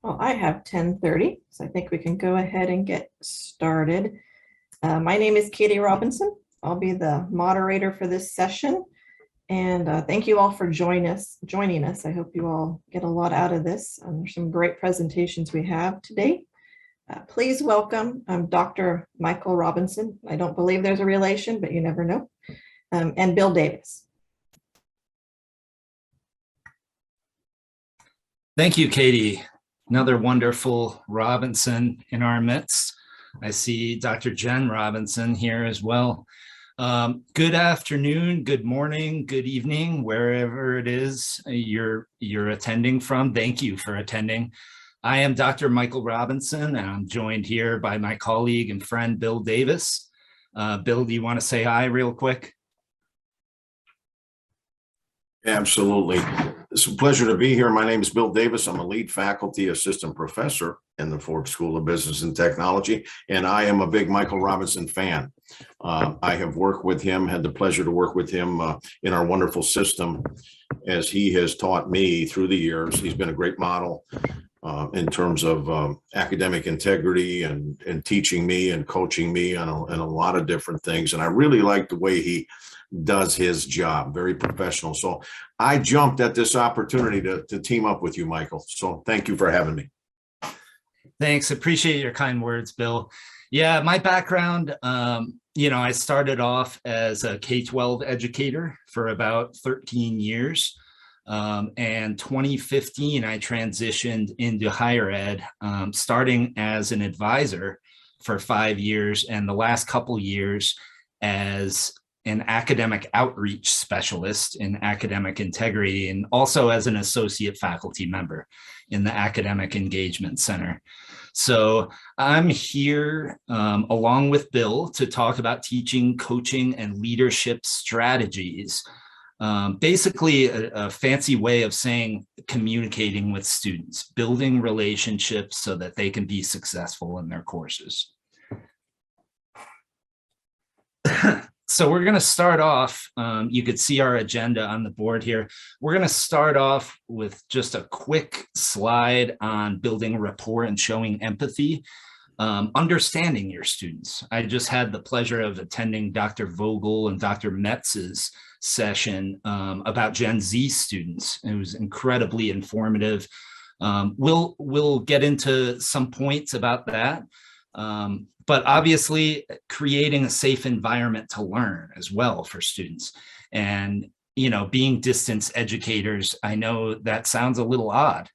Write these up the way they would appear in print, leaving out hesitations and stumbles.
Well, I have 10:30, so I think we can go ahead and get started. My name is Katie Robinson. I'll be the moderator for this session. And thank you all for joining us. I hope you all get a lot out of this. There's some great presentations we have today. Please welcome Dr. Michael Robinson. I don't believe there's a relation, but you never know. And Bill Davis. Thank you, Katie. Another wonderful Robinson in our midst. I see Dr. Jen Robinson here as well. Good afternoon, good morning, good evening, wherever it is you're attending from. Thank you for attending. I am Dr. Michael Robinson, and I'm joined here by my colleague and friend, Bill Davis. Bill, do you want to say hi real quick? Absolutely. It's a pleasure to be here. My name is Bill Davis. I'm a lead faculty assistant professor in the Forbes School of Business and Technology, and I am a big Michael Robinson fan. I have worked with him, had the pleasure to work with him in our wonderful system as he has taught me through the years. He's been a great model in terms of academic integrity and teaching me and coaching me on a lot of different things. And I really like the way he does his job, very professional. So I jumped at this opportunity to team up with you, Michael. So thank you for having me. Thanks. Appreciate your kind words, Bill. Yeah, my background, I started off as a K-12 educator for about 13 years. And 2015, I transitioned into higher ed, starting as an advisor for 5 years, and the last couple years as an academic outreach specialist in academic integrity, and also as an associate faculty member in the Academic Engagement Center. So I'm here along with Bill to talk about teaching, coaching, and leadership strategies. Basically a fancy way of saying communicating with students, building relationships so that they can be successful in their courses. So we're going to start off, you could see our agenda on the board here. We're going to start off with just a quick slide on building rapport and showing empathy, understanding your students. I just had the pleasure of attending Dr. Vogel and Dr. Metz's session about Gen Z students. It was incredibly informative. We'll get into some points about that. But obviously creating a safe environment to learn as well for students. And, being distance educators, I know that sounds a little odd.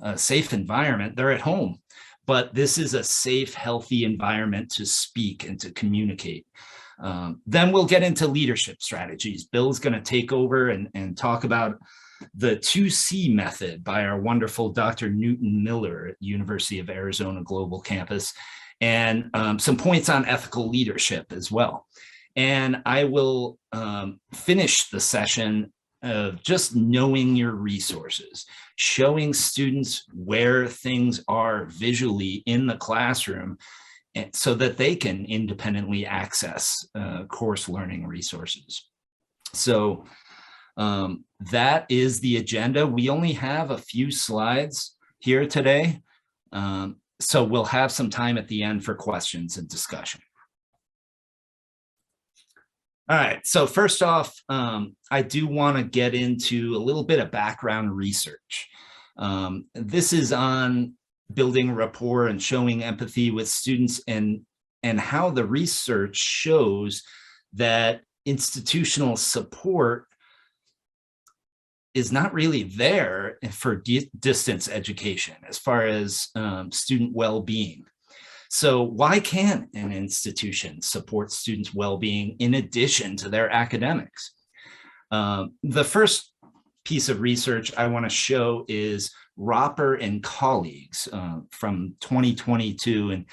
A safe environment, they're at home, but this is a safe, healthy environment to speak and to communicate. Then we'll get into leadership strategies. Bill's going to take over and talk about the 2C method by our wonderful Dr. Newton Miller at University of Arizona Global Campus, and some points on ethical leadership as well. And I will finish the session of just knowing your resources, showing students where things are visually in the classroom so that they can independently access course learning resources. So that is the agenda. We only have a few slides here today. So we'll have some time at the end for questions and discussion. All right, so first off, I do want to get into a little bit of background research. This is on building rapport and showing empathy with students, and how the research shows that institutional support is not really there for distance education as far as student well-being. So why can't an institution support students' well-being in addition to their academics? The first piece of research I want to show is Roper and colleagues from 2022. And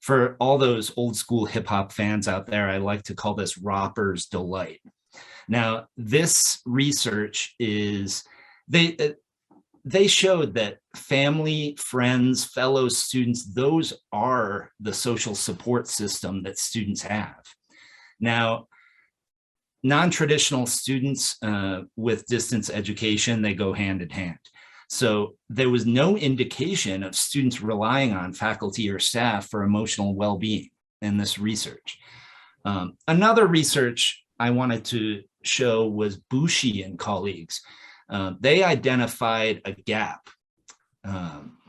for all those old school hip hop fans out there, I like to call this Roper's Delight. Now, this research is, they showed that family, friends, fellow students, those are the social support system that students have. Now, non-traditional students with distance education, they go hand in hand. So there was no indication of students relying on faculty or staff for emotional well-being in this research. Another research I wanted to show was Bushi and colleagues. They identified a gap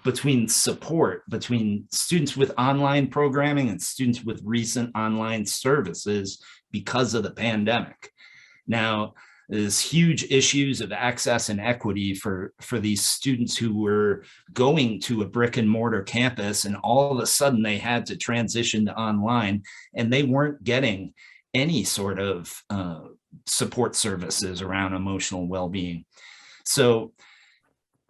between support between students with online programming and students with recent online services because of the pandemic. Now, there's huge issues of access and equity for these students who were going to a brick and mortar campus, and all of a sudden they had to transition to online, and they weren't getting any sort of support services around emotional well-being. So,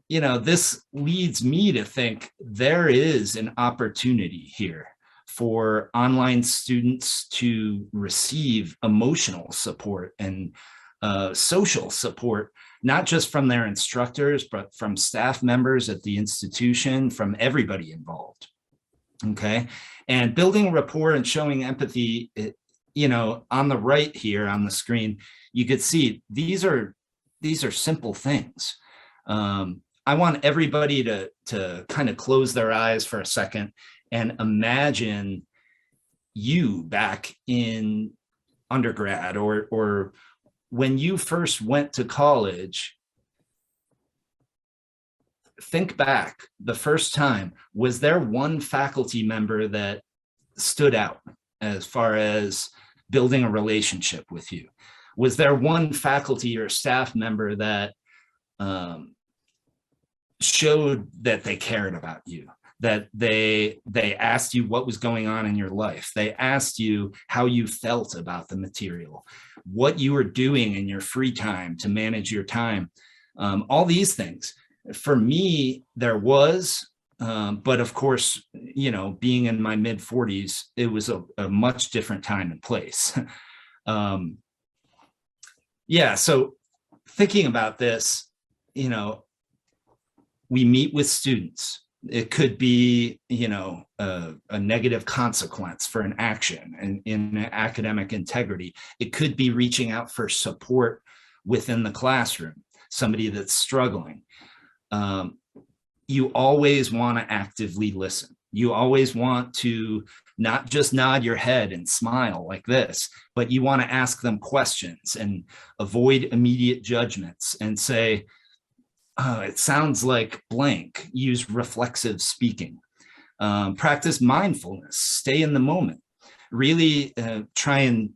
you know, this leads me to think there is an opportunity here for online students to receive emotional support and social support, not just from their instructors, but from staff members at the institution, from everybody involved. Okay. And building rapport and showing empathy, you know, on the right here on the screen, you could see these are simple things. I want everybody to kind of close their eyes for a second and imagine you back in undergrad or when you first went to college. Think back the first time. Was there one faculty member that stood out as far as building a relationship with you? Was there one faculty or staff member that showed that they cared about you, that they asked you what was going on in your life? They asked you how you felt about the material, what you were doing in your free time to manage your time, all these things. For me, there was, but of course, you know, being in my mid 40s, it was a much different time and place. Yeah, so thinking about this, you know, we meet with students. It could be, you know, a negative consequence for an action and in academic integrity. It could be reaching out for support within the classroom, somebody that's struggling. You always want to actively listen. You always want to not just nod your head and smile like this, but you want to ask them questions and avoid immediate judgments and say, oh, it sounds like blank. Use reflexive speaking. Practice mindfulness. Stay in the moment. Really try and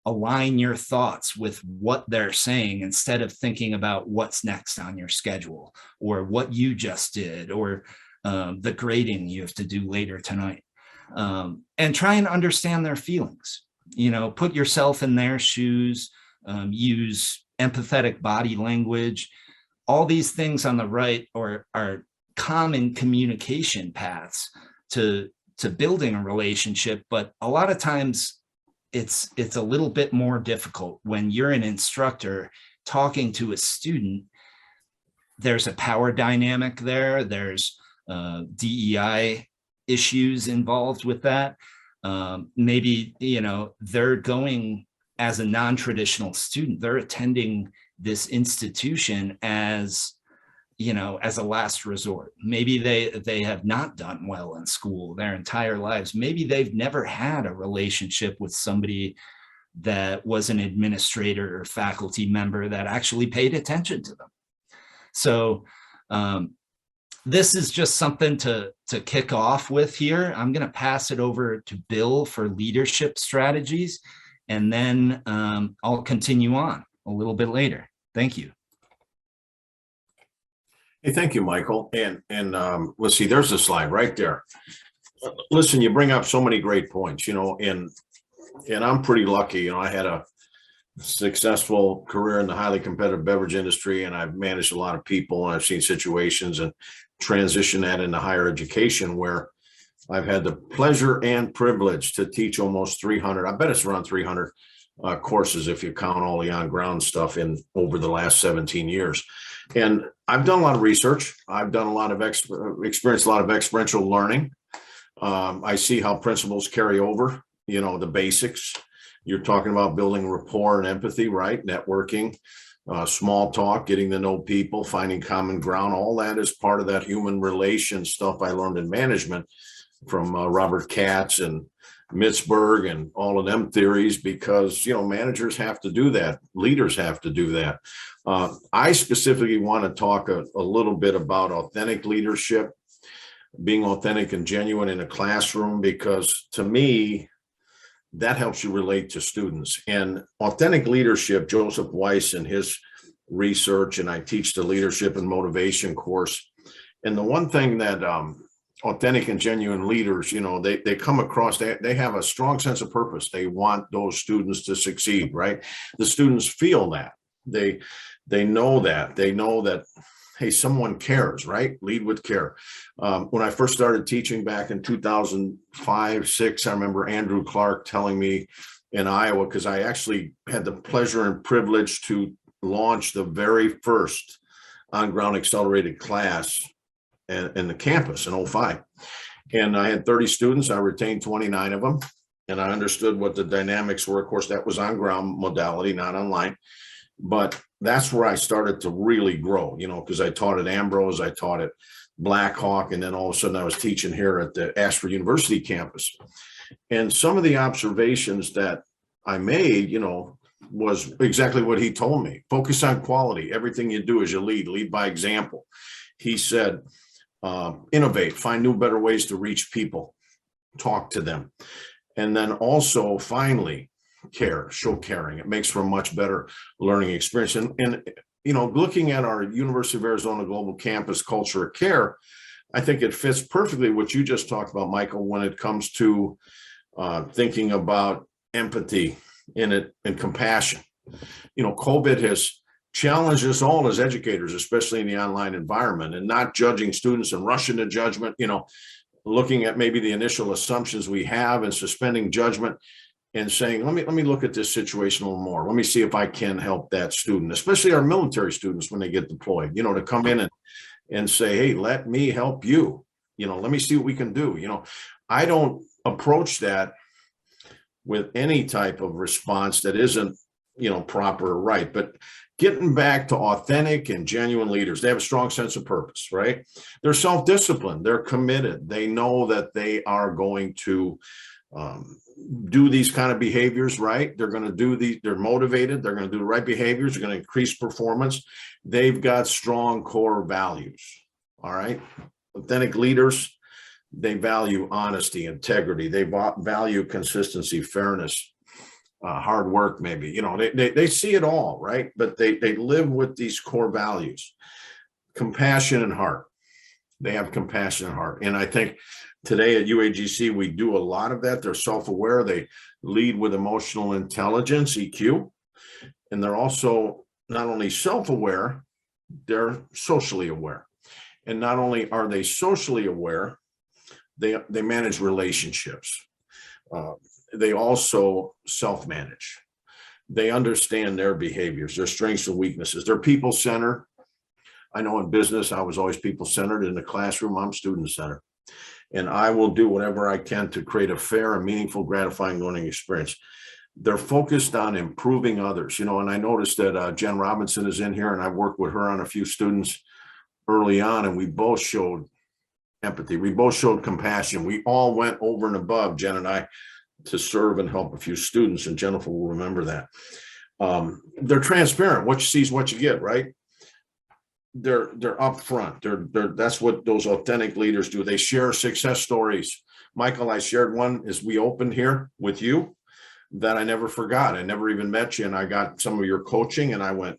align your thoughts with what they're saying instead of thinking about what's next on your schedule or what you just did or the grading you have to do later tonight. And try and understand their feelings. You know, put yourself in their shoes, use empathetic body language. All these things on the right are common communication paths to building a relationship, but a lot of times it's a little bit more difficult when you're an instructor talking to a student. There's a power dynamic there. There's DEI issues involved with that. Maybe, you know, they're going as a non-traditional student. They're attending this institution as, you know, as a last resort. Maybe they have not done well in school their entire lives. Maybe they've never had a relationship with somebody that was an administrator or faculty member that actually paid attention to them. So this is just something to kick off with here. I'm going to pass it over to Bill for leadership strategies, and then I'll continue on a little bit later. Thank you. Hey, thank you, Michael. And let's see, there's a slide right there. Listen, you bring up so many great points, you know, and I'm pretty lucky. You know, I had a successful career in the highly competitive beverage industry, and I've managed a lot of people, and I've seen situations and transition that into higher education where I've had the pleasure and privilege to teach almost 300, I bet it's around 300 courses if you count all the on-ground stuff in over the last 17 years. And I've done a lot of research. I've done a lot of experienced a lot of experiential learning. I see how principles carry over, you know, the basics. You're talking about building rapport and empathy, right? Networking. small talk, getting to know people, finding common ground. All that is part of that human relation stuff I learned in management from Robert Katz and Mitzberg and all of them theories, because, managers have to do that. Leaders have to do that. I specifically want to talk a little bit about authentic leadership, being authentic and genuine in a classroom, because to me, that helps you relate to students. And authentic leadership, Joseph Weiss in his research, and I teach the leadership and motivation course. And the one thing that authentic and genuine leaders, they come across, they have a strong sense of purpose. They want those students to succeed, right? The students feel that. They know that. They know that, hey, someone cares, right? Lead with care. When I first started teaching back in 2005, 6, I remember Andrew Clark telling me in Iowa, because I actually had the pleasure and privilege to launch the very first on-ground accelerated class in the campus in 05. And I had 30 students. I retained 29 of them. And I understood what the dynamics were. Of course, that was on-ground modality, not online. But that's where I started to really grow, because I taught at Ambrose, I taught at Blackhawk, and then all of a sudden I was teaching here at the Ashford University campus. And some of the observations that I made, was exactly what he told me. Focus on quality. Everything you do is you lead by example. He said, innovate, find new, better ways to reach people, talk to them. And then also, finally, care, show caring. It makes for a much better learning experience. And looking at our University of Arizona Global Campus culture of care, I think it fits perfectly what you just talked about, Michael, when it comes to thinking about empathy and compassion. COVID has challenged us all as educators, especially in the online environment, and not judging students and rushing to judgment, looking at maybe the initial assumptions we have and suspending judgment and saying, let me look at this situation a little more. Let me see if I can help that student, especially our military students when they get deployed, to come in and say, hey, let me help you. Let me see what we can do. I don't approach that with any type of response that isn't, proper or right. But getting back to authentic and genuine leaders, they have a strong sense of purpose, right? They're self-disciplined. They're committed. They know that they are going to do these kind of behaviors, right? They're going to do they're motivated. They're going to do the right behaviors. They're going to increase performance. They've got strong core values. All right. Authentic leaders, they value honesty, integrity. They value consistency, fairness, hard work, maybe, they see it all, right? But they live with these core values, compassion and heart. They have compassion and heart. And I think today at UAGC, we do a lot of that. They're self-aware. They lead with emotional intelligence, EQ. And they're also not only self-aware, they're socially aware. And not only are they socially aware, they manage relationships. They also self-manage. They understand their behaviors, their strengths and weaknesses. They're people-centered. I know in business, I was always people-centered. In the classroom, I'm student-centered. And I will do whatever I can to create a fair and meaningful, gratifying learning experience. They're focused on improving others, and I noticed that Jen Robinson is in here, and I worked with her on a few students early on, and we both showed empathy. We both showed compassion. We all went over and above, Jen and I, to serve and help a few students, and Jennifer will remember that. They're transparent. What you see is what you get, right? They're upfront. That's what those authentic leaders do. They share success stories. Michael, I shared one as we opened here with you that I never forgot. I never even met you, and I got some of your coaching, and I went,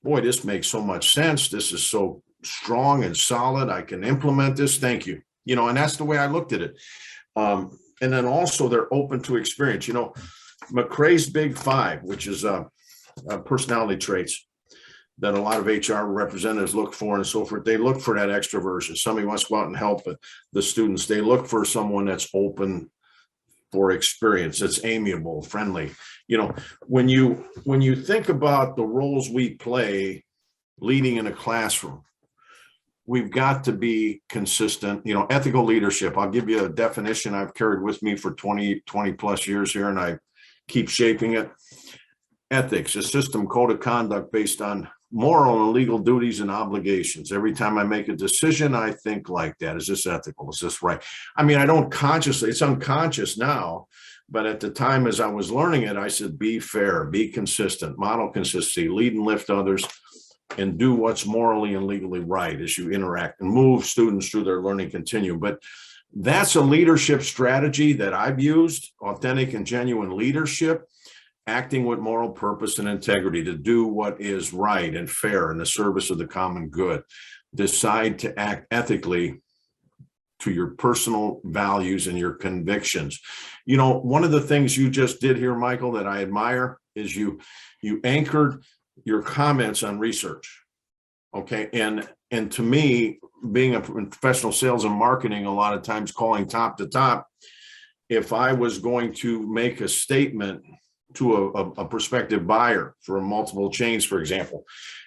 boy, this makes so much sense. This is so strong and solid. I can implement this. Thank you. And that's the way I looked at it. And then also they're open to experience. McRae's Big Five, which is personality traits that a lot of HR representatives look for and so forth. They look for that extroversion. Somebody wants to go out and help the students. They look for someone that's open for experience, that's amiable, friendly. When you think about the roles we play leading in a classroom, we've got to be consistent. Ethical leadership. I'll give you a definition I've carried with me for 20 plus years here, and I keep shaping it. ethics, a system code of conduct based on moral and legal duties and obligations. Every time I make a decision, I think like that. Is this ethical? Is this right? I mean, I don't consciously, it's unconscious now, but at the time as I was learning it, I said, be fair, be consistent, model consistency, lead and lift others, and do what's morally and legally right as you interact and move students through their learning continuum. But that's a leadership strategy that I've used, authentic and genuine leadership, acting with moral purpose and integrity to do what is right and fair in the service of the common good. Decide to act ethically to your personal values and your convictions. You know, one of the things you just did here, Michael, that I admire is you anchored your comments on research. Okay. And to me, being a professional sales and marketing, a lot of times calling top to top, if I was going to make a statement to a prospective buyer for multiple chains, for example,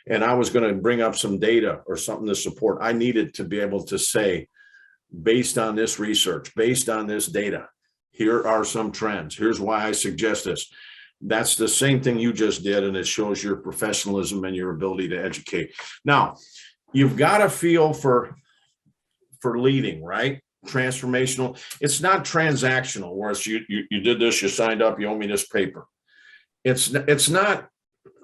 and I was going to bring up some data or something to support, I needed to be able to say, based on this research, based on this data, here are some trends. Here's why I suggest this. That's the same thing you just did, and it shows your professionalism and your ability to educate. Now, you've got a feel for leading, right? Transformational. It's not transactional, whereas you did this, you signed up, you owe me this paper. It's not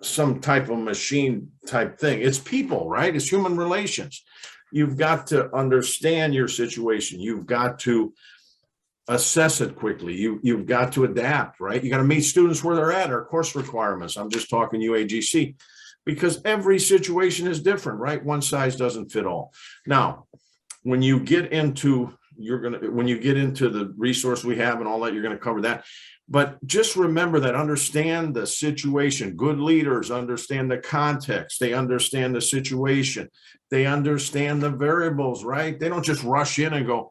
some type of machine type thing. It's people, right? It's human relations. You've got to understand your situation. You've got to assess it quickly. You've got to adapt, right? You got to meet students where they're at, our course requirements. I'm just talking UAGC, because every situation is different, right? One size doesn't fit all. Now, when you get into the resource we have and all that, you're going to cover that. But just remember that, understand the situation. Good leaders understand the context. They understand the situation. They understand the variables, right? They don't just rush in and go,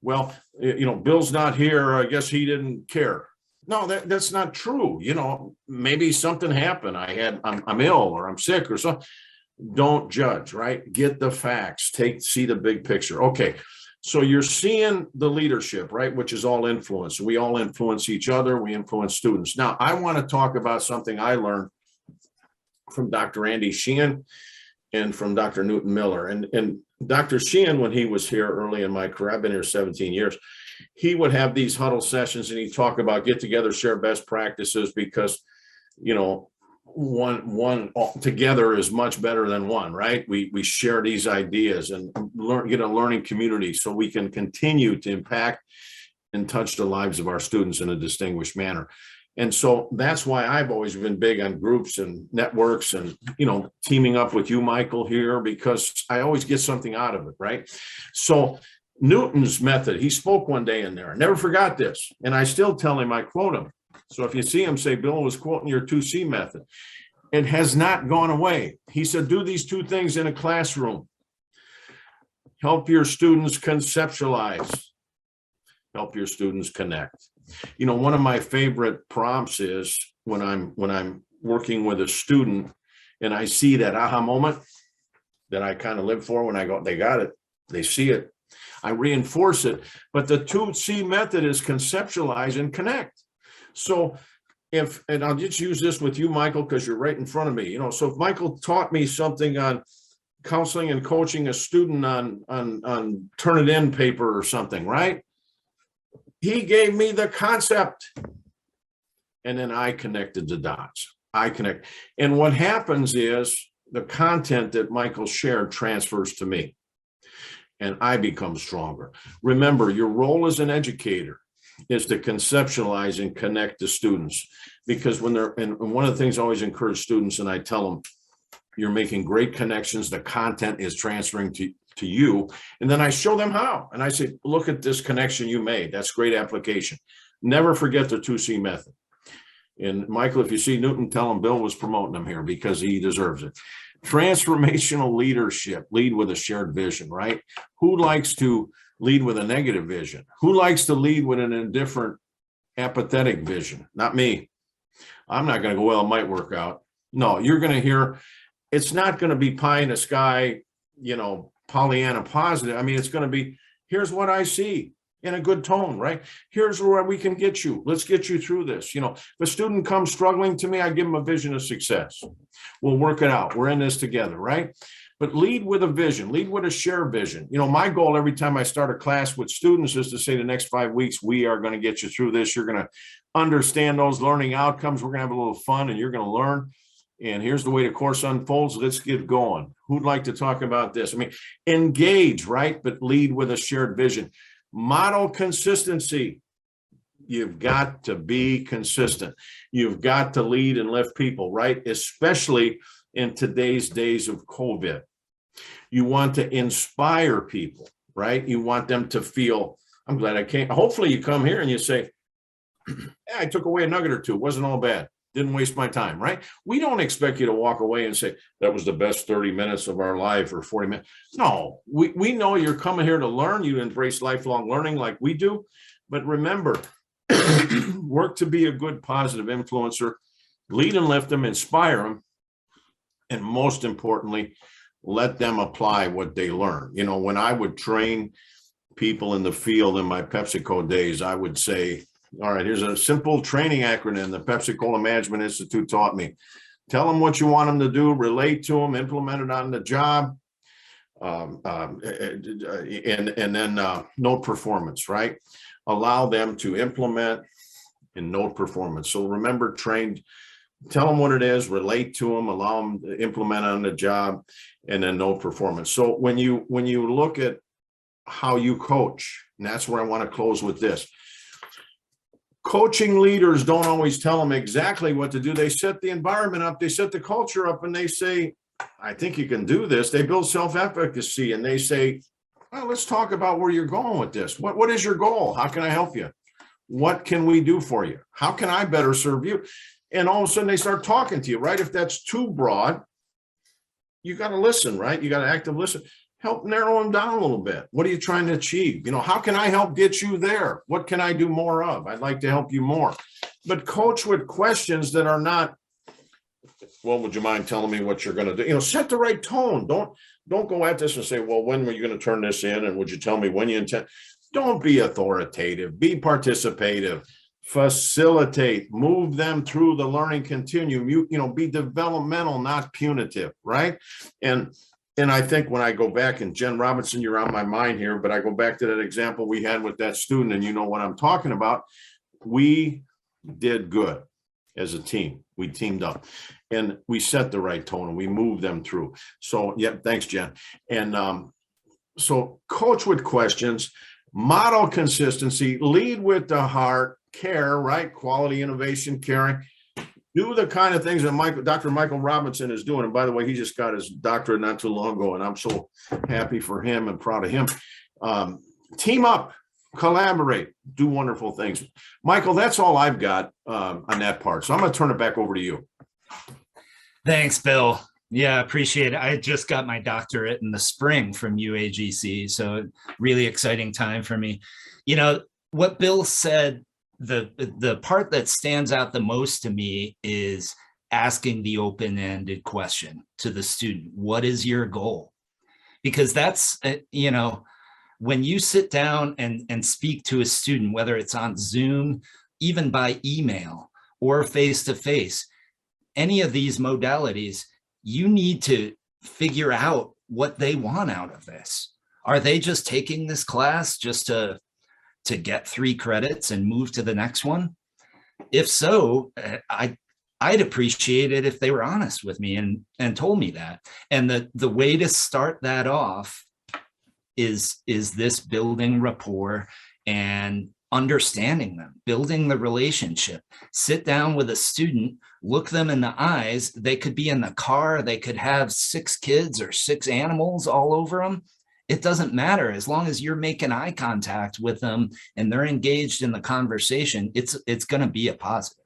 well, you know, Bill's not here. I guess he didn't care. No, that's not true. You know, maybe something happened. I'm ill or I'm sick or something. Don't judge, right? Get the facts. See the big picture. Okay. So you're seeing the leadership, right? Which is all influence. We all influence each other. We influence students. Now, I want to talk about something I learned from Dr. Andy Sheehan and from Dr. Newton Miller. And Dr. Sheehan, when he was here early in my career, I've been here 17 years, he would have these huddle sessions and he'd talk about get together, share best practices, because, you know, one together is much better than one, right? We share these ideas and get a learning community so we can continue to impact and touch the lives of our students in a distinguished manner. And so that's why I've always been big on groups and networks and, you know, teaming up with you, Michael, here, because I always get something out of it, right? So Newton's method, he spoke one day in there. I never forgot this. And I still tell him, I quote him. So if you see him, say, Bill was quoting your 2C method. It has not gone away. He said, do these two things in a classroom. Help your students conceptualize. Help your students connect. You know, one of my favorite prompts is when I'm working with a student and I see that aha moment that I kind of live for when I go, they got it, they see it. I reinforce it. But the 2C method is conceptualize and connect. So and I'll just use this with you, Michael, because you're right in front of me, you know, so if Michael taught me something on counseling and coaching a student on turn it in paper or something, right? He gave me the concept and then I connected the dots. And what happens is the content that Michael shared transfers to me and I become stronger. Remember, your role as an educator is to conceptualize and connect the students, because when they're, and one of the things I always encourage students, and I tell them, you're making great connections, the content is transferring to you, and then I show them how, and I say, look at this connection you made, that's great application. Never forget the 2C method. And Michael, if you see Newton, tell him Bill was promoting him here because he deserves it. Transformational leadership, lead with a shared vision, right? Who likes to lead with a negative vision? Who likes to lead with an indifferent, apathetic vision? Not me. I'm not going to go, well, it might work out. No, you're going to hear, it's not going to be pie in the sky, you know, Pollyanna positive. I mean, it's going to be, here's what I see. in a good tone, right? Here's where we can get you. Let's get you through this. If a student comes struggling to me, I give them a vision of success. We'll work it out. We're in this together, right? But lead with a vision, lead with a shared vision. My goal every time I start a class with students is to say the next 5 weeks, we are going to get you through this. You're going to understand those learning outcomes. We're going to have a little fun and you're going to learn. And here's the way the course unfolds. Let's get going. Who'd like to talk about this? Engage, right? But lead with a shared vision. Model consistency. You've got to be consistent. You've got to lead and lift people, right? Especially in today's days of COVID. You want to inspire people, right? You want them to feel, I'm glad I came. Hopefully you come here and you say, yeah, I took away a nugget or two. It wasn't all bad. Didn't waste my time, right? We don't expect you to walk away and say, that was the best 30 minutes of our life or 40 minutes. No, we know you're coming here to learn. You embrace lifelong learning like we do. But remember, work to be a good, positive influencer, lead and lift them, inspire them, and most importantly, let them apply what they learn. When I would train people in the field in my PepsiCo days, I would say, all right, here's a simple training acronym the Pepsi-Cola Management Institute taught me. Tell them what you want them to do, relate to them, implement it on the job, and then note performance, right? Allow them to implement and note performance. So remember, trained, tell them what it is, relate to them, allow them to implement on the job, and then note performance. So when you look at how you coach, and that's where I want to close with this. Coaching leaders don't always tell them exactly what to do. They set the environment up, they set the culture up, and they say, I think you can do this. They build self-efficacy and they say, well, let's talk about where you're going with this. What is your goal? How can I help you? What can we do for you? How can I better serve you? And all of a sudden they start talking to you, right? If that's too broad, you got to listen, right? You got to active listen. Help narrow them down a little bit. What are you trying to achieve? How can I help get you there? What can I do more of? I'd like to help you more. But coach with questions that are not, well, would you mind telling me what you're going to do? Set the right tone. Don't go at this and say, well, when were you going to turn this in? And would you tell me when you intend? Don't be authoritative. Be participative. Facilitate. Move them through the learning continuum. Be developmental, not punitive, right? And I think when I go back, and Jen Robinson, you're on my mind here, but I go back to that example we had with that student, and you know what I'm talking about. We did good as a team. We teamed up and we set the right tone and we moved them through. So, yeah, thanks, Jen. And so coach with questions, model consistency, lead with the heart, care, right? Quality, innovation, caring. Do the kind of things that Dr. Michael Robinson is doing. And by the way, he just got his doctorate not too long ago, and I'm so happy for him and proud of him. Team up, collaborate, do wonderful things. Michael, that's all I've got on that part. So I'm going to turn it back over to you. Thanks, Bill. Yeah, appreciate it. I just got my doctorate in the spring from UAGC, so really exciting time for me. What Bill said, the part that stands out the most to me is asking the open-ended question to the student. What is your goal? Because that's, when you sit down and speak to a student, whether it's on Zoom, even by email or face-to-face, any of these modalities, you need to figure out what they want out of this. Are they just taking this class just to get 3 credits and move to the next one? If so, I'd appreciate it if they were honest with me and told me that. And the way to start that off is this building rapport and understanding them, building the relationship. Sit down with a student, look them in the eyes. They could be in the car, they could have 6 kids or 6 animals all over them. It doesn't matter, as long as you're making eye contact with them and they're engaged in the conversation, it's going to be a positive.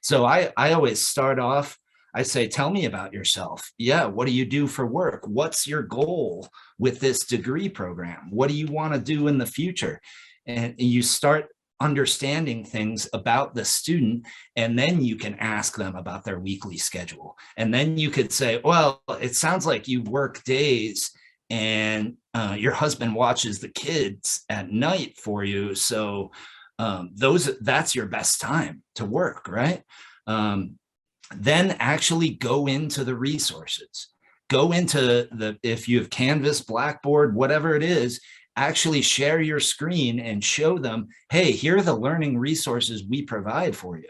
So I always start off, I say, tell me about yourself. Yeah, what do you do for work? What's your goal with this degree program? What do you want to do in the future? And you start understanding things about the student, and then you can ask them about their weekly schedule. And then you could say, well, it sounds like you work days and your husband watches the kids at night for you. So that's your best time to work, right? Then actually go into the resources. Go into if you have Canvas, Blackboard, whatever it is, actually share your screen and show them, hey, here are the learning resources we provide for you.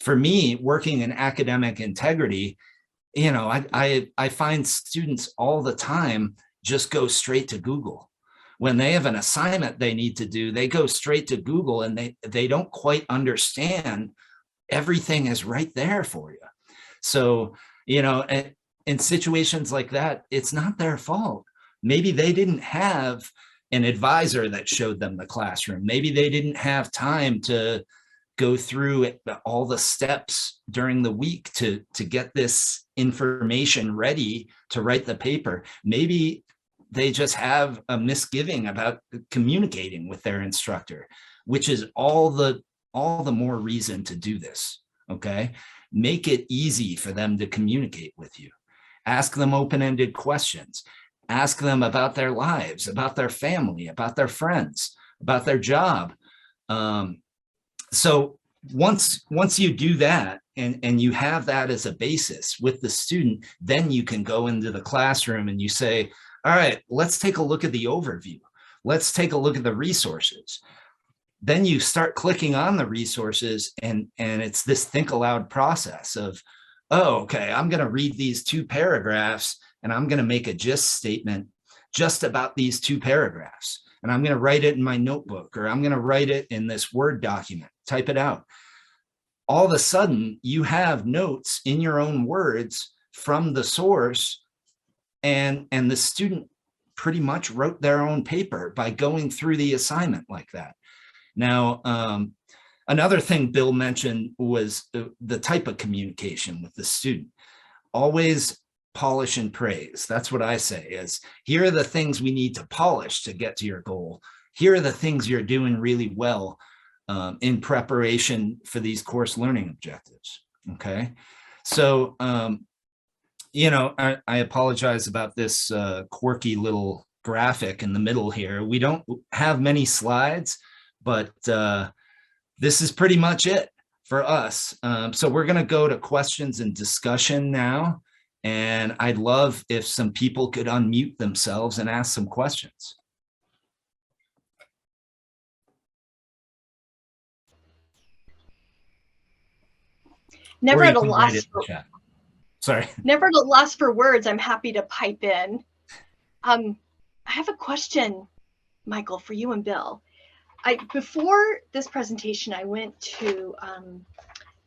For me, working in academic integrity, I find students all the time just go straight to Google. When they have an assignment they need to do, they go straight to Google, and they don't quite understand everything is right there for you. So, in situations like that, it's not their fault. Maybe they didn't have an advisor that showed them the classroom. Maybe they didn't have time to go through all the steps during the week to get this information ready to write the paper. Maybe they just have a misgiving about communicating with their instructor, which is all the more reason to do this. Okay, make it easy for them to communicate with you. Ask them open-ended questions. Ask them about their lives, about their family, about their friends, about their job. So once you do that, and you have that as a basis with the student, then you can go into the classroom and you say, all right, let's take a look at the overview. Let's take a look at the resources. Then you start clicking on the resources, and it's this think aloud process of, oh, okay, I'm going to read these 2 paragraphs and I'm going to make a gist statement just about these 2 paragraphs. And I'm going to write it in my notebook, or I'm going to write it in this Word document, type it out. All of a sudden, you have notes in your own words from the source, and the student pretty much wrote their own paper by going through the assignment like that. Now, another thing Bill mentioned was the type of communication with the student. Always polish and praise. That's what I say is, here are the things we need to polish to get to your goal. Here are the things you're doing really well in preparation for these course learning objectives. Okay. So, I apologize about this quirky little graphic in the middle here. We don't have many slides, but this is pretty much it for us. So we're going to go to questions and discussion now. And I'd love if some people could unmute themselves and ask some questions. Never at a loss for words. I'm happy to pipe in. I have a question, Michael, for you and Bill. Before this presentation, I went to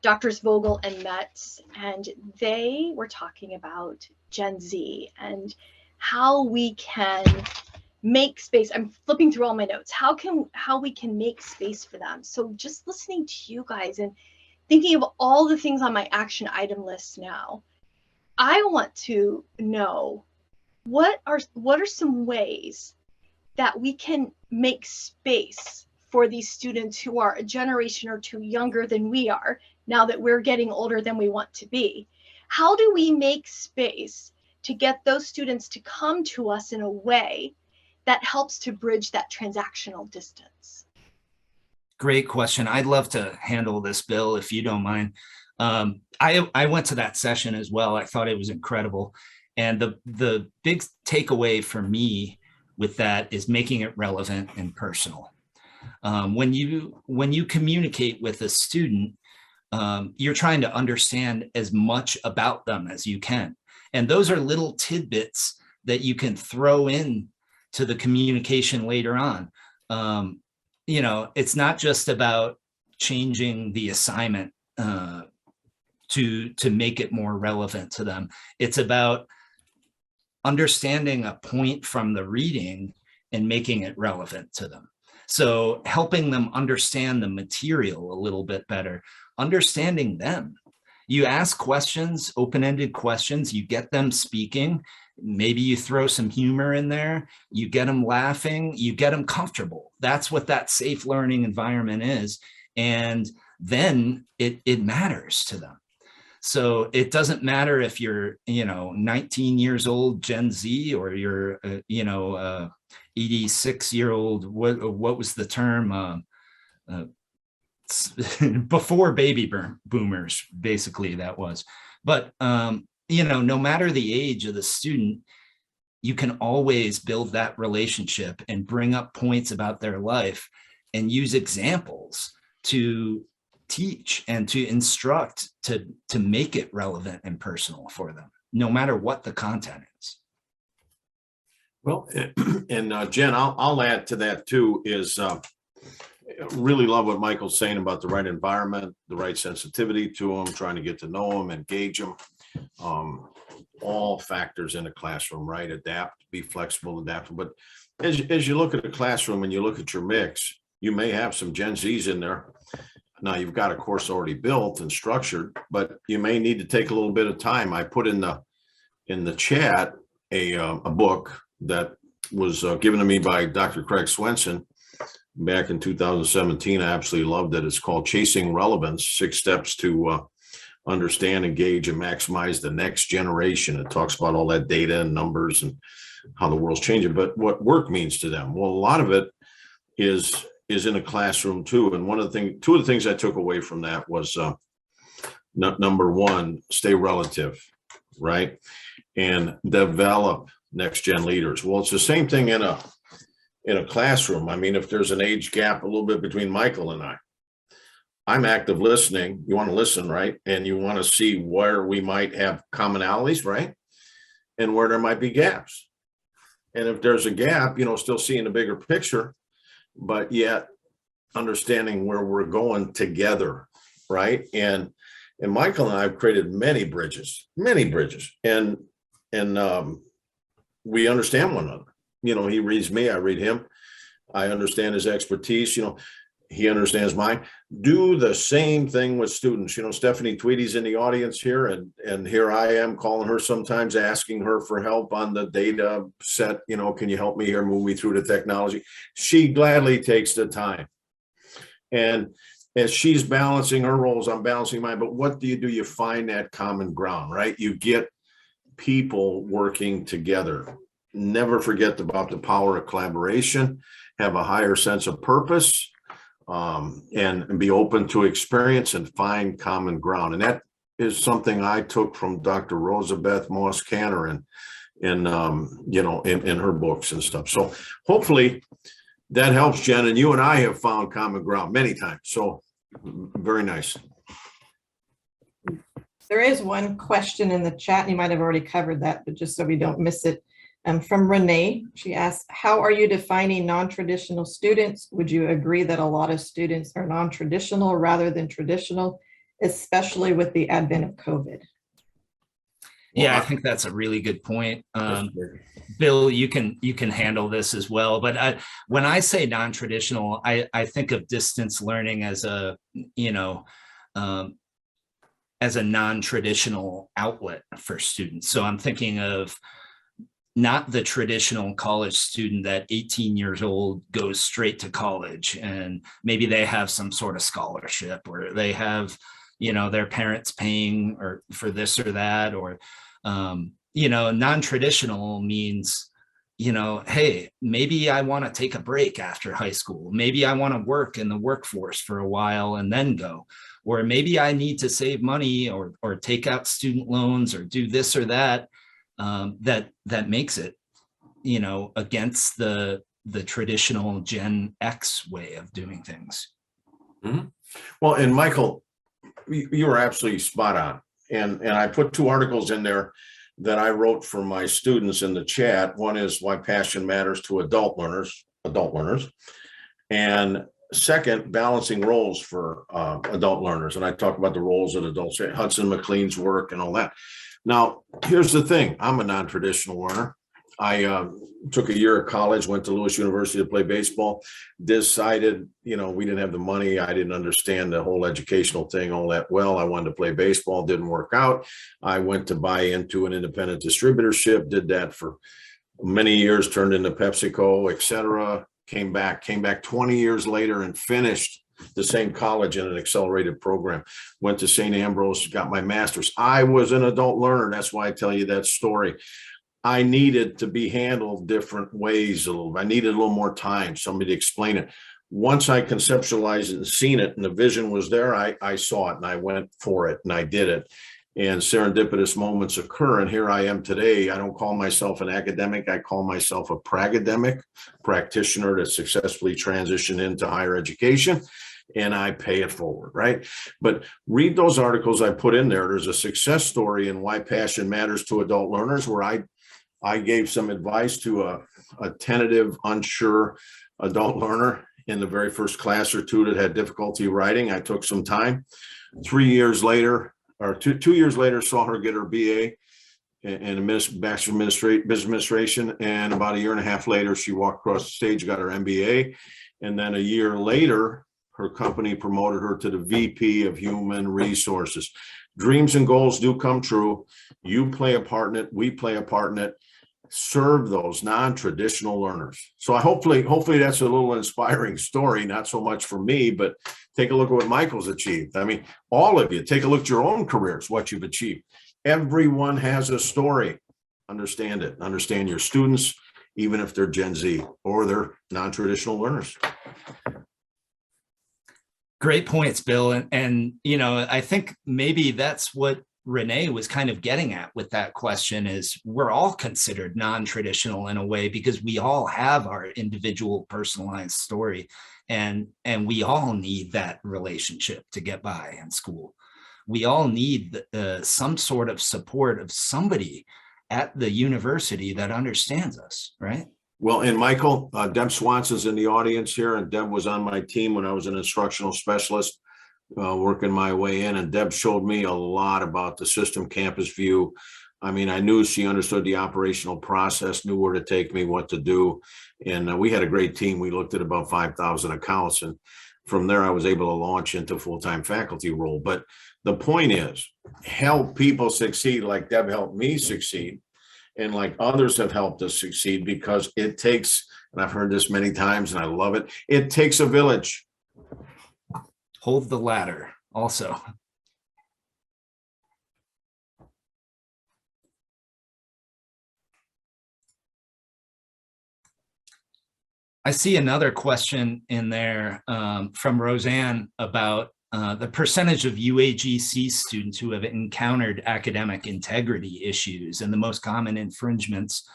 Drs. Vogel and Metz, and they were talking about Gen Z and how we can make space. I'm flipping through all my notes. How we can make space for them. So just listening to you guys and thinking of all the things on my action item list now, I want to know what are some ways that we can make space for these students who are a generation or 2 younger than we are, now that we're getting older than we want to be. How do we make space to get those students to come to us in a way that helps to bridge that transactional distance? Great question. I'd love to handle this, Bill, if you don't mind. I went to that session as well. I thought it was incredible. And the big takeaway for me with that is making it relevant and personal. When you communicate with a student, you're trying to understand as much about them as you can. And those are little tidbits that you can throw in to the communication later on. It's not just about changing the assignment to make it more relevant to them. It's about understanding a point from the reading and making it relevant to them. So helping them understand the material a little bit better, understanding them. You ask questions, open-ended questions, you get them speaking. Maybe you throw some humor in there, you get them laughing, you get them comfortable. That's what that safe learning environment is. And then it matters to them. So it doesn't matter if you're, 19 years old, Gen Z, or you're, 86-year-old, what was the term? Before baby boomers, basically that was. But, no matter the age of the student, you can always build that relationship and bring up points about their life and use examples to teach and to instruct to make it relevant and personal for them, no matter what the content is. Well, and Jen, I'll add to that too, is really love what Michael's saying about the right environment, the right sensitivity to them, trying to get to know them, engage them. All factors in a classroom, right? Adapt, be flexible, adaptable. But as you look at a classroom and you look at your mix, you may have some Gen Zs in there. Now you've got a course already built and structured, but you may need to take a little bit of time. I put in the chat a book that was given to me by Dr. Craig Swenson back in 2017. I absolutely loved it. It's called Chasing Relevance: 6 Steps to Understand, Engage, and Maximize the Next Generation. It talks about all that data and numbers and how the world's changing, but what work means to them. Well, a lot of it is in a classroom too. And two of the things I took away from that was number one, stay relative, right? And develop next gen leaders. Well, it's the same thing in a classroom. I mean, if there's an age gap a little bit between Michael and I'm active listening. You want to listen, right? And you want to see where we might have commonalities, right? And where there might be gaps. And if there's a gap, still seeing the bigger picture, but yet understanding where we're going together, right? And Michael and I have created many bridges, and we understand one another. He reads me, I read him. I understand his expertise. He understands mine. Do the same thing with students. Stephanie Tweedy's in the audience here, and here I am calling her sometimes, asking her for help on the data set. Can you help me here, move me through the technology? She gladly takes the time. And as she's balancing her roles, I'm balancing mine. But what do? You find that common ground, right? You get people working together. Never forget about the power of collaboration, have a higher sense of purpose, and be open to experience and find common ground. And that is something I took from Dr. Rosabeth Moss Cantor in her books and stuff. So hopefully that helps, Jen. And you and I have found common ground many times. So very nice. There is one question in the chat, and you might have already covered that, but just so we don't miss it. From Renee, she asked, how are you defining non-traditional students? Would you agree that a lot of students are non-traditional rather than traditional, especially with the advent of COVID? Yeah, I think that's a really good point. Bill, you can handle this as well. But when I say non-traditional, I think of distance learning as a non-traditional outlet for students. So I'm thinking of not the traditional college student that 18 years old goes straight to college, and maybe they have some sort of scholarship, or they have, their parents paying or for this or that, or, non-traditional means, hey, maybe I want to take a break after high school. Maybe I want to work in the workforce for a while and then go, or maybe I need to save money or take out student loans or do this or that. That makes it, against the traditional Gen X way of doing things. Mm-hmm. Well, and Michael, you were absolutely spot on. And I put 2 articles in there that I wrote for my students in the chat. One is Why Passion Matters to Adult Learners. And second, Balancing Roles for Adult Learners. And I talk about the roles of adults, Hudson McLean's work and all that. Now, here's the thing. I'm a non-traditional learner. I took a year of college, went to Lewis University to play baseball, decided, we didn't have the money. I didn't understand the whole educational thing all that well. I wanted to play baseball, didn't work out. I went to buy into an independent distributorship, did that for many years, turned into PepsiCo, et cetera. Came back 20 years later and finished the same college in an accelerated program. Went to St. Ambrose, got my master's. I was an adult learner. That's why I tell you that story. I needed to be handled different ways a little bit. I needed a little more time, somebody to explain it. Once I conceptualized it and seen it and the vision was there, I saw it and I went for it and I did it. And serendipitous moments occur. And here I am today. I don't call myself an academic. I call myself a pragademic, practitioner that successfully transitioned into higher education. And I pay it forward, right? But read those articles I put in there. There's a success story in Why Passion Matters to Adult Learners, where I gave some advice to a tentative, unsure adult learner in the very first class or two that had difficulty writing. I took some time. 3 years later, or two years later, saw her get her BA and a Bachelor of Business Administration. And about a year and a half later, she walked across the stage, got her MBA. And then a year later, her company promoted her to the VP of Human Resources. Dreams and goals do come true. You play a part in it. We play a part in it. Serve those non-traditional learners. So hopefully that's a little inspiring story, not so much for me, but take a look at what Michael's achieved. I mean, all of you, take a look at your own careers, what you've achieved. Everyone has a story. Understand it. Understand your students, even if they're Gen Z or they're non-traditional learners. Great points, Bill. And you know, I think maybe that's what Renee was kind of getting at with that question, is we're all considered non-traditional in a way because we all have our individual personalized story, and we all need that relationship to get by in school. We all need some sort of support of somebody at the university that understands us, right? Well, and Michael, Deb Swanson's in the audience here, and Deb was on my team when I was an instructional specialist. Working my way in, and Deb showed me a lot about the system campus view. I mean, I knew she understood the operational process, knew where to take me, what to do. And we had a great team. We looked at about 5,000 accounts. And from there, I was able to launch into full-time faculty role. But the point is, help people succeed like Deb helped me succeed, and like others have helped us succeed, because it takes, and I've heard this many times and I love it, it takes a village. Hold the ladder also. I see another question in there from Roseanne about the percentage of UAGC students who have encountered academic integrity issues and the most common infringements.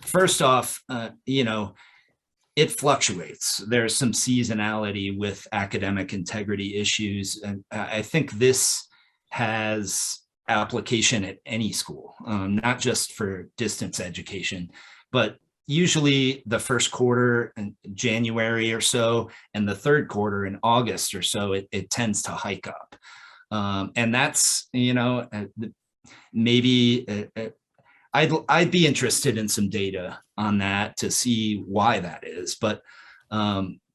First off, you know, it fluctuates. There's some seasonality with academic integrity issues. And I think this has application at any school, not just for distance education, but usually the first quarter in January or so, and the third quarter in August or so, it tends to hike up. And that's, you know, maybe I'd be interested in some data on that to see why that is. But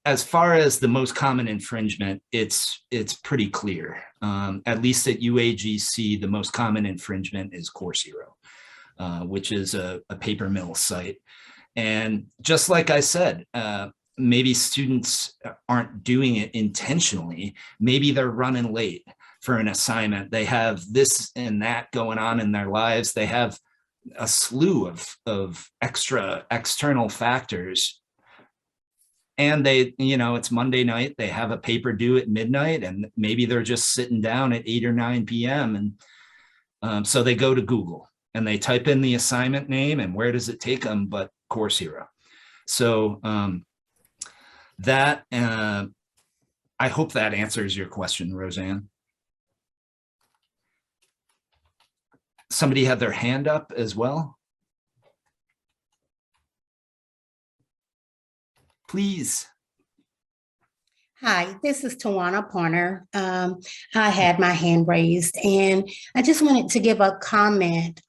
as far as the most common infringement, it's pretty clear. At least at UAGC, the most common infringement is Course Hero, which is a paper mill site. And just like I said, maybe students aren't doing it intentionally. Maybe they're running late for an assignment. They have this and that going on in their lives. They have a slew of extra external factors, and they, you know, it's Monday night, they have a paper due at midnight, and maybe they're just sitting down at 8 or 9 p.m. and so they go to Google and they type in the assignment name, and where does it take them but Course Hero. So that I hope that answers your question, Roseanne. Somebody had their hand up as well. Please. Hi, this is Tawana Parner. I had my hand raised, and I just wanted to give a comment.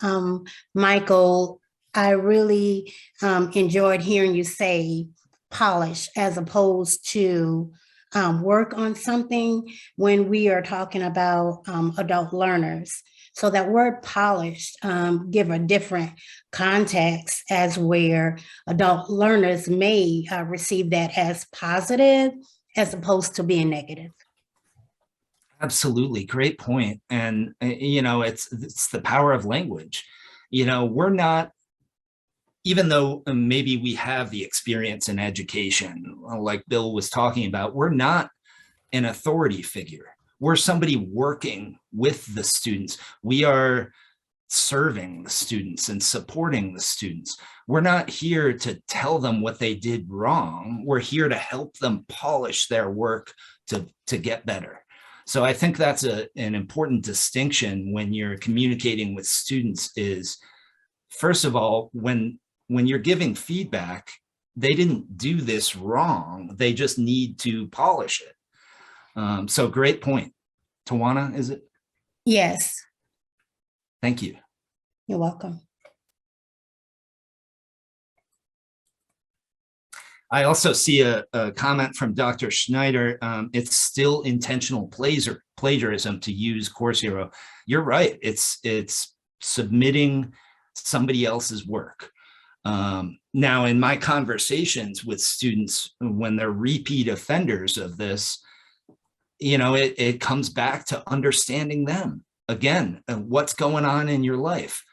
Michael, I really enjoyed hearing you say polish as opposed to work on something when we are talking about adult learners. So that word polished give a different context as where adult learners may receive that as positive as opposed to being negative. Absolutely. Great point. And, you know, it's the power of language. You know, we're not, even though maybe we have the experience in education, like Bill was talking about, we're not an authority figure. We're somebody working with the students. We are serving the students and supporting the students. We're not here to tell them what they did wrong. We're here to help them polish their work to get better. So I think that's an important distinction when you're communicating with students is, first of all, when you're giving feedback, they didn't do this wrong. They just need to polish it. So great point. Tawana, is it? Yes, Thank you. you're welcome. I also see a comment from Dr. Schneider. It's still intentional plagiarism to use Course Hero. You're right. It's submitting somebody else's work. Now, in my conversations with students, when they're repeat offenders of this, you know, it comes back to understanding them. Again, what's going on in your life.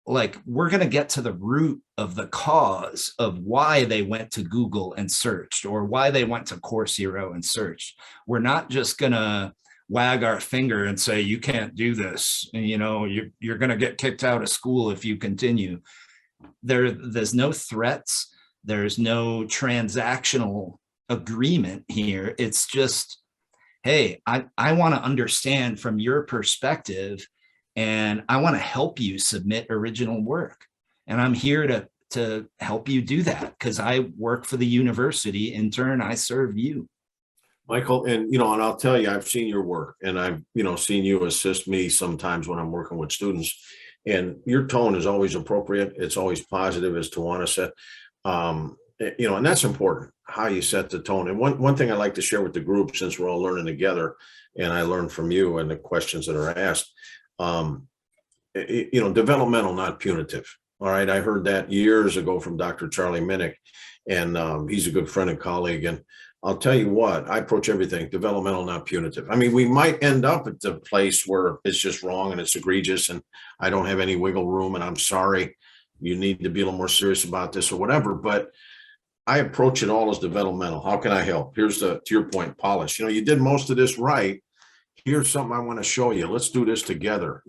Like, we're going to get to the root of the cause of why they went to Google and searched, or why they went to Course Hero and searched. We're not just going to wag our finger and say, you can't do this. And, you know, you're going to get kicked out of school if you continue. There's no threats. There's no transactional agreement here. It's just, hey, I want to understand from your perspective, and I want to help you submit original work. And I'm here to help you do that because I work for the university. In turn, I serve you. Michael, and and I'll tell you, I've seen your work, and I've seen you assist me sometimes when I'm working with students, and your tone is always appropriate. It's always positive, as Tawana said. And that's important, how you set the tone. And one thing I like to share with the group, since we're all learning together, and I learned from you and the questions that are asked, developmental, not punitive. All right. I heard that years ago from Dr. Charlie Minnick, and he's a good friend and colleague. And I'll tell you what, I approach everything developmental, not punitive. I mean, we might end up at the place where it's just wrong and it's egregious and I don't have any wiggle room and I'm sorry, you need to be a little more serious about this or whatever. But I approach it all as developmental. How can I help? Here's to your point, polish. You did most of this right. Here's something I want to show you. Let's do this together.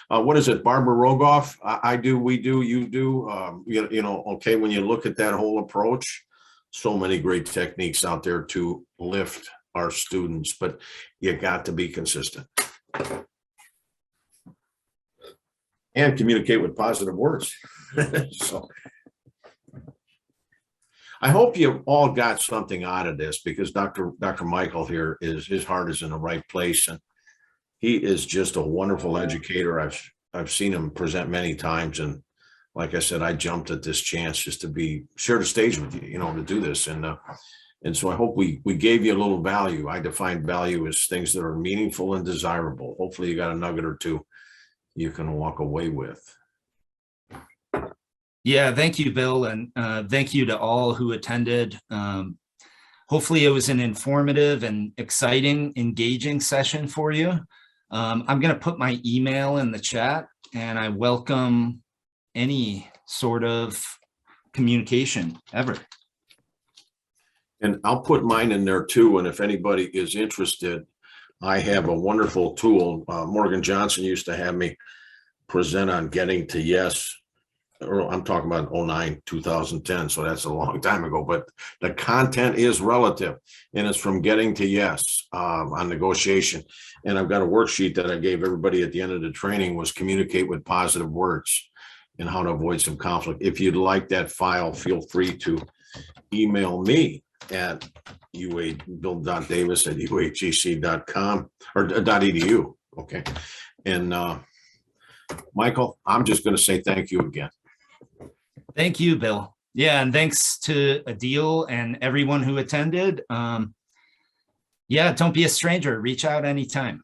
What is it? Barbara Rogoff? I do, we do, you do. Okay, when you look at that whole approach, so many great techniques out there to lift our students, but you got to be consistent. And communicate with positive words. So I hope you all got something out of this, because Dr. Michael here his heart is in the right place, and he is just a wonderful educator. I've seen him present many times, and like I said, I jumped at this chance just to share the stage with you, to do this, and so I hope we gave you a little value. I define value as things that are meaningful and desirable. Hopefully, you got a nugget or two you can walk away with. Yeah, thank you, Bill, and thank you to all who attended. Hopefully it was an informative and exciting, engaging session for you. I'm going to put my email in the chat, and I welcome any sort of communication ever. And I'll put mine in there too, and if anybody is interested, I have a wonderful tool. Morgan Johnson used to have me present on getting to yes. Or I'm talking about 2009, 2010, so that's a long time ago, but the content is relative, and it's from getting to yes on negotiation. And I've got a worksheet that I gave everybody at the end of the training, was communicate with positive words and how to avoid some conflict. If you'd like that file, feel free to email me at bill.davis@uhec.com or .edu. Okay. And Michael, I'm just going to say thank you again. Thank you, Bill. Yeah, and thanks to ADEIL and everyone who attended. Yeah, don't be a stranger. Reach out anytime.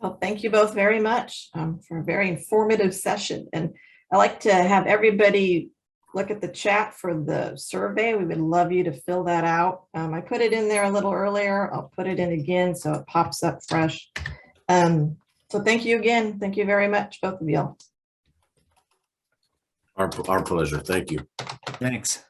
Well, thank you both very much for a very informative session. And I like to have everybody look at the chat for the survey. We would love you to fill that out. I put it in there a little earlier. I'll put it in again so it pops up fresh. So thank you again. Thank you very much, both of you. Our pleasure. Thank you. Thanks.